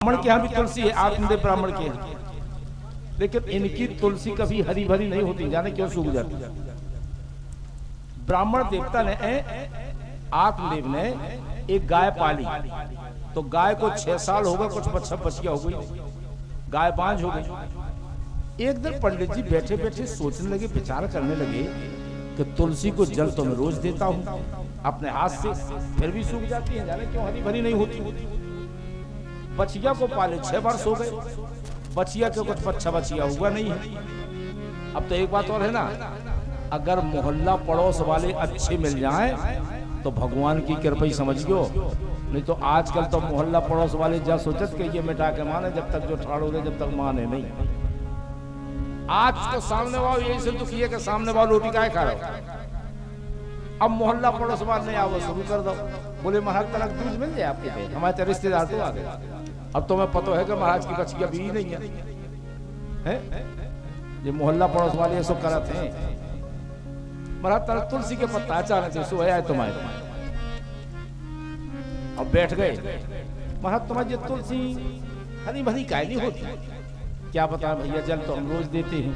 ब्राह्मण के यहाँ भी तुलसी है, आत्मदेव ब्राह्मण के यहाँ, लेकिन इनकी तुलसी कभी हरी भरी नहीं होती, जाने क्यों सूख जाती। ब्राह्मण देवता ने आत्मदेव ने एक गाय पाली, तो गाय को 6 साल हो गए, कुछ बच्चियां हो गई, गाय बांझ हो गई। एक दिन पंडित जी बैठे बैठे सोचने लगे, विचार करने लगे कि तुलसी को जल तो मैं रोज देता हूं अपने हाथ से, फिर भी सूख जाती है, जाने क्यों हरी भरी नहीं होती। बछिया को पाले 6 वर्ष हो गए, बछिया के कुछ बच्चिया हुआ नहीं है। अब तो एक बात और है ना, अगर मोहल्ला पड़ोस वाले अच्छे मिल जाएं तो भगवान की कृपा ही समझियो, नहीं तो आजकल तो मोहल्ला पड़ोस वाले जा सोचत के ये मिटा के माने, जब तक जो ठाड़ हो गए जब तक माने नहीं। आज तो सामने वालों यही से दुखी है कि सामने वालों रोटी काहे खा रहे हो। अब मोहल्ला पड़ोस वाले नहीं आओ शुरू कर दो, बोले महाराज तलक दूध मिल जाए आपके पे, हमारे तो रिश्तेदार तो आ गए। अब तो मैं पता है कि महाराज की बच्चिया भी नहीं है, ये मोहल्ला पड़ोस वाले ये सब करते हैं। महाराज तलक तुलसी के पत्ता अचानक से सो आए तुम्हारे, अब बैठ गए। महाराज तुम्हारी ये तुलसी हरी भरी काहे नहीं होती, क्या पता भैया, जल तो हम रोज देते हैं।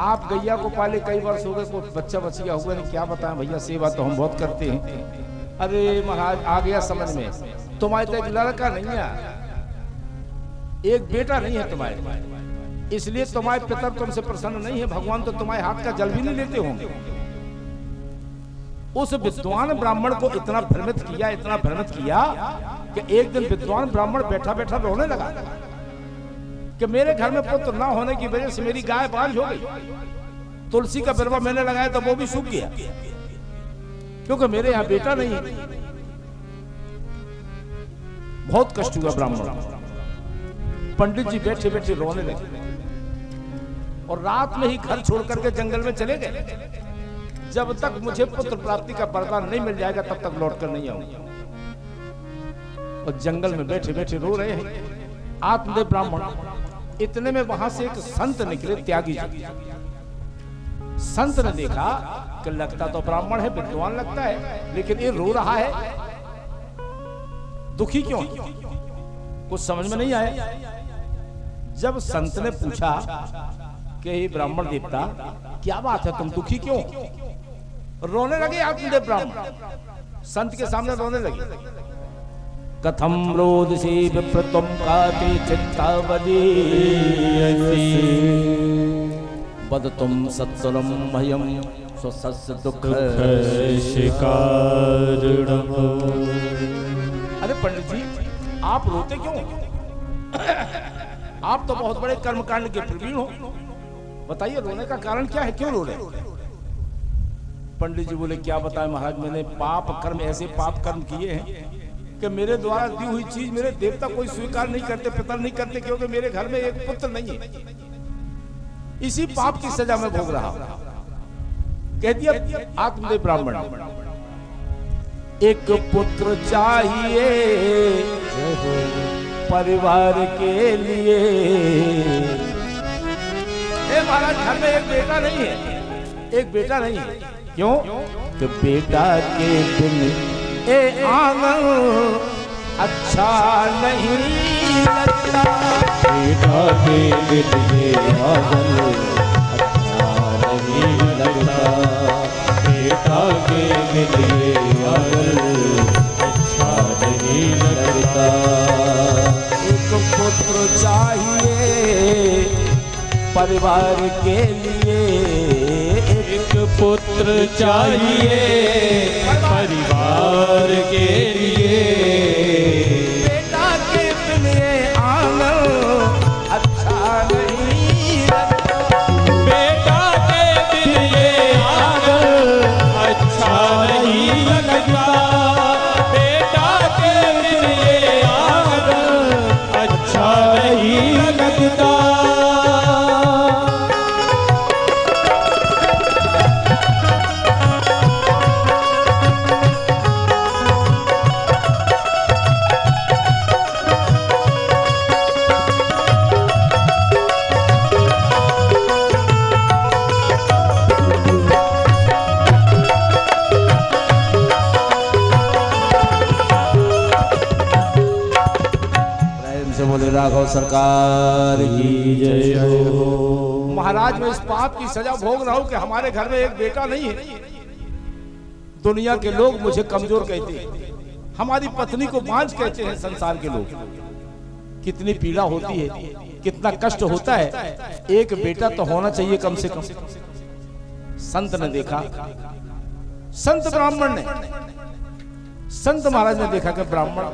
आप गैया को पाले कई वर्ष हो गए, कोई बच्चिया हुआ नहीं, क्या बताएं भैया, सेवा तो हम बहुत करते हैं। अरे महाराज आ गया समझ में, तुम्हारे तो एक लड़का नहीं है, एक बेटा नहीं है तुम्हारे, इसलिए तुम्हारे पिता तुमसे प्रसन्न नहीं है, भगवान तो तुम्हारे हाथ का जल भी नहीं लेते होंगे। उस विद्वान ब्राह्मण को इतना भ्रमित किया कि एक दिन विद्वान ब्राह्मण बैठा बैठा रोने लगा कि मेरे घर में पुत्र ना होने की वजह से मेरी गाय बांझ हो गई, तुलसी का बिरवा मैंने लगाया तो वो भी सूख गया, क्योंकि मेरे यहाँ बेटा नहीं है। बहुत कष्ट हुआ ब्राह्मण। पंडित जी बैठे बैठे रोने लगे और रात में ही घर छोड़ करके जंगल में चले गए। जब तक मुझे पुत्र प्राप्ति का वरदान नहीं मिल जाएगा तब तक लौट कर नहीं आऊंगा। और जंगल में बैठे बैठे रो रहे हैं आत्मदेव ब्राह्मण। इतने में वहां से एक संत निकले, त्यागी जी। संत ने देखा कि लगता तो ब्राह्मण है, विद्वान लगता है, लेकिन ये रो रहा है, दुखी क्यों, कुछ समझ में नहीं आया। जब संत ने पूछा कि हे ब्राह्मण देवता क्या बात है, तुम दुखी क्यों, रोने लगे आत्मदेव ब्राह्मण, संत के सामने रोने लगे। कथम रोदसी विप्रतम काते चित्तावदी वदतुम सत्वरम मह्यम स्वस्य दुख शिकारणम। अरे पंडित जी आप रोते क्यों, आप तो बहुत बड़े कर्मकांड के प्रवीण हो, बताइए रोने का कारण क्या है, क्यों रो रहे। पंडित जी बोले क्या बताएं महाराज, मैंने पाप कर्म, ऐसे पाप कर्म किए हैं कि मेरे द्वारा दी हुई चीज मेरे देवता कोई स्वीकार नहीं करते, पितर नहीं करते, क्योंकि मेरे घर में एक पुत्र नहीं है। इसी पाप की सजा मैं भोग रहा हूं। कह दिया आत्मदेव ब्राह्मण, एक पुत्र चाहिए परिवार के लिए। महाराज घर में एक बेटा नहीं है, एक बेटा नहीं है, क्यों, कि बेटा के बिन ए आंगन अच्छा नहीं लगता, बेटा के बिन ये आंगन अच्छा नहीं लगता, बेटा के बिन ये आंगन अच्छा नहीं लगता। एक पुत्र चाहिए परिवार के लिए, एक पुत्र चाहिए परिवार के लिए, बेटा के बिन ये आंगन अच्छा नहीं लगता, बेटा के बिन ये आंगन अच्छा नहीं लगता, बेटा के बिन ये आंगन अच्छा नहीं लगता। से बोले राघव सरकार की जय हो। महाराज मैं इस पाप की सजा भोग रहा हूं कि हमारे घर में एक बेटा नहीं है। दुनिया के लोग मुझे कमजोर कहते हैं, हमारी पत्नी को बांझ कहते हैं। संसार के लोग, कितनी पीड़ा होती है, कितना कष्ट होता है। एक बेटा तो होना चाहिए कम से कम। संत ने देखा, संत ब्राह्मण ने, संत महाराज ने देखा कि ब्राह्मण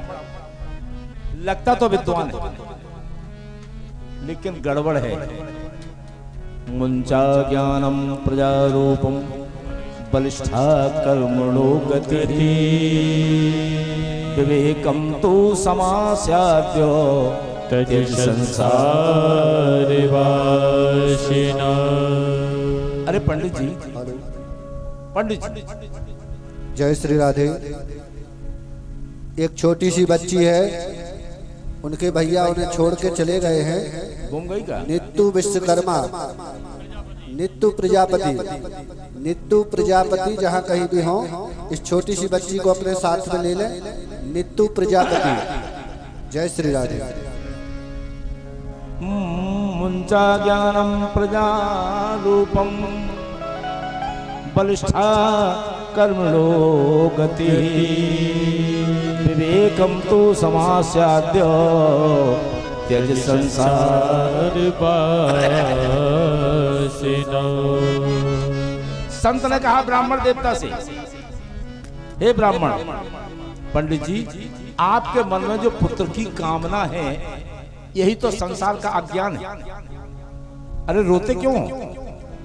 लगता तो विद्वान है लेकिन गड़बड़ है। मुंचा ज्ञानम प्रजारूपम बलिष्ठा कर्मणो गतिः विवेकम तु समास्याद्यो त्यज संसार वासिना। अरे पंडित जी, पंडित जी, जय श्री राधे। एक छोटी सी बच्ची है, उनके भैया उन्हें छोड़ के चले गए हैं। घूम गई का? नित्तु विश्वकर्मा, नित्तु प्रजापति, नित्तु प्रजापति जहाँ कहीं भी हो, इस छोटी सी बच्ची को अपने साथ में ले लें। नित्तु प्रजापति। जय श्री राधे। मुंचा ज्ञानम प्रजा रूपम बलिष्ठा कर्मणो गति विवेकम तु समास्याद्य त्यज संसार वासिना। संत ने कहा ब्राह्मण देवता से, हे ब्राह्मण, पंडित जी आपके मन में जो पुत्र की कामना है यही तो संसार का अज्ञान है। अरे रोते क्यों?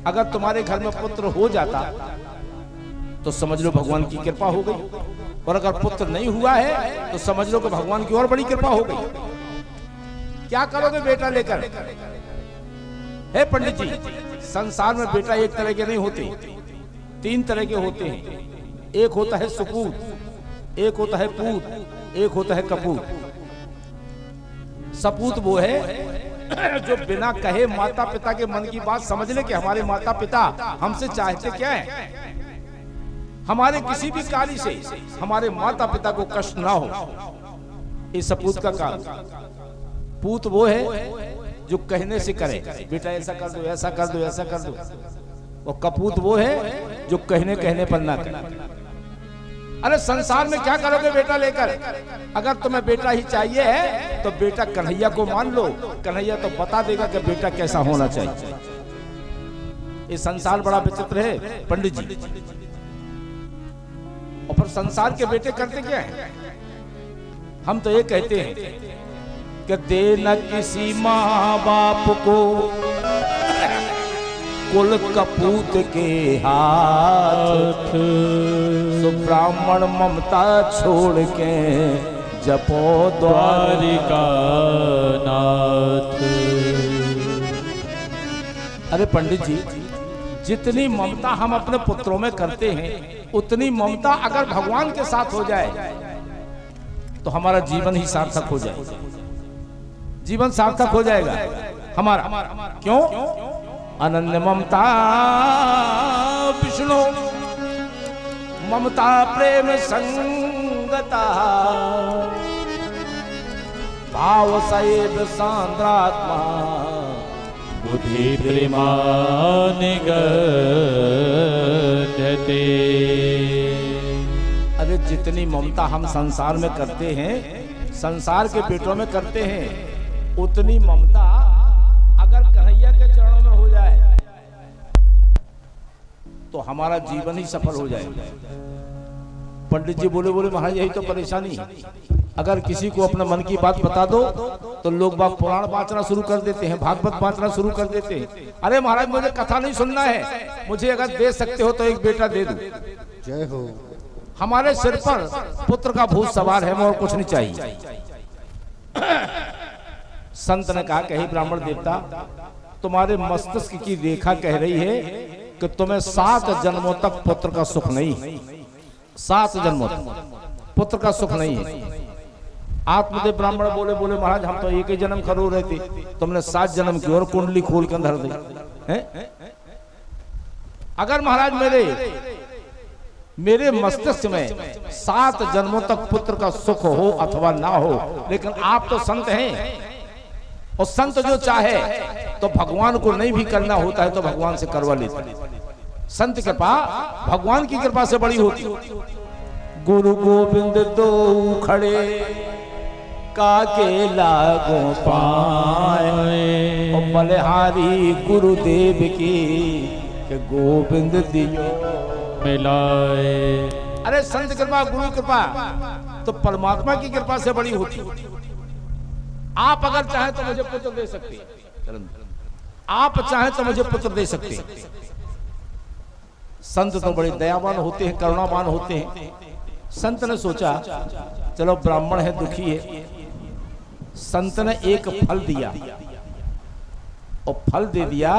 अगर तुम्हारे घर में पुत्र हो जाता तो समझ लो भगवान की कृपा हो गई, और अगर पुत्र नहीं हुआ है तो समझ लो कि भगवान की और बड़ी कृपा हो गई। क्या करोगे बेटा लेकर? हे पंडित जी, संसार में बेटा एक तरह के नहीं होते, तीन तरह के होते हैं। एक होता है सुपूत, एक होता है पूत, एक होता है कपूत। सपूत वो है जो बिना कहे माता पिता के मन की बात समझ ले कि हमारे माता पिता हमसे चाहते क्या है, हमारे किसी भी कार्य से हमारे माता पिता को कष्ट ना हो। ये सपूत का काम। पूत वो है जो कहने से करे, बेटा ऐसा कर दो, ऐसा कर दो, ऐसा कर दो। और कपूत वो है जो कहने पर ना करे। अरे संसार में क्या करोगे बेटा लेकर? अगर तुम्हें बेटा ही चाहिए है तो बेटा कन्हैया को मान लो, कन्हैया तो बता देगा कि बेटा कैसा होना चाहिए। ये संसार बड़ा विचित्र है पंडित जी। और फिर संसार के बेटे करते क्या है? हम तो ये कहते हैं कि देना किसी माँ बाप को कुल कपूत के हाथ, सो ब्राह्मण ममता छोड़ के जपो द्वारिका नाथ। अरे पंडित जी, जितनी ममता हम अपने पुत्रों में करते हैं उतनी ममता अगर भगवान के साथ हो जाए तो हमारा जीवन ही सार्थक हो जाए, जीवन सार्थक हो जाएगा हमारा। क्यों? अनन्य ममता विष्णु ममता प्रेम संगता भाव सैव सांद्रात्मा बुद्धि प्रेमा निगद्यते। अरे जितनी ममता हम संसार में करते हैं, संसार के पेटों में करते हैं, उतनी ममता अगर कन्हैया के चरणों में हो जाए तो हमारा जीवन ही सफल हो जाएगा। पंडित जी बोले महाराज यही तो परेशानी है। अगर किसी को अपने मन की बात बता दो तो लोग बाग पुराण बांचना शुरू कर देते हैं, भागवत बांचना शुरू कर देते हैं। अरे महाराज मुझे कथा नहीं सुनना है, मुझे अगर दे सकते हो तो एक बेटा दे दो। जय हो। हमारे सिर पर पुत्र का भूत सवार है, और कुछ नहीं चाहिए। संत ने कहा कि हे ब्राह्मण देवता, तुम्हारे मस्तिष्क की रेखा कह रही है कि तुम्हें 7 जन्मों तक पुत्र का सुख नहीं, 7 जन्मों तक पुत्र का सुख नहीं है। आत्मदेव ब्राह्मण बोले महाराज हम तो एक ही जन्म खरो रहे थे, तुमने 7 जन्म की और कुंडली खोल के अंदर दी। अगर महाराज मेरे मस्तिष्क में 7 जन्मों तक पुत्र का सुख हो अथवा ना हो, लेकिन आप तो संत हैं, और संत जो चाहे तो भगवान को नहीं भी करना होता है तो भगवान से करवा लेता है। संत कृपा भगवान की कृपा से बड़ी होती। गुरु गोविंद दो खड़े काके लागो पाए, और बलिहारी गुरुदेव की के गोविंद दियो मिलाए। अरे संत कृपा गुरु कृपा तो परमात्मा की कृपा से बड़ी होती। आप अगर चाहें तो मुझे पुत्र दे सकते हैं, आप चाहें तो मुझे पुत्र दे सकते हैं। संत तो बड़े दयावान होते हैं, करुणावान होते हैं। संत ने सोचा चलो ब्राह्मण है, दुखी है, संत ने एक फल दिया और फल दे दिया,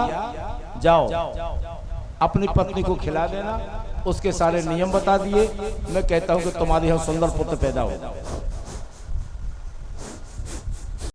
जाओ अपनी पत्नी को खिला देना, उसके सारे नियम बता दिए, मैं कहता हूं कि तुम्हारे यहां सुंदर पुत्र पैदा होगा।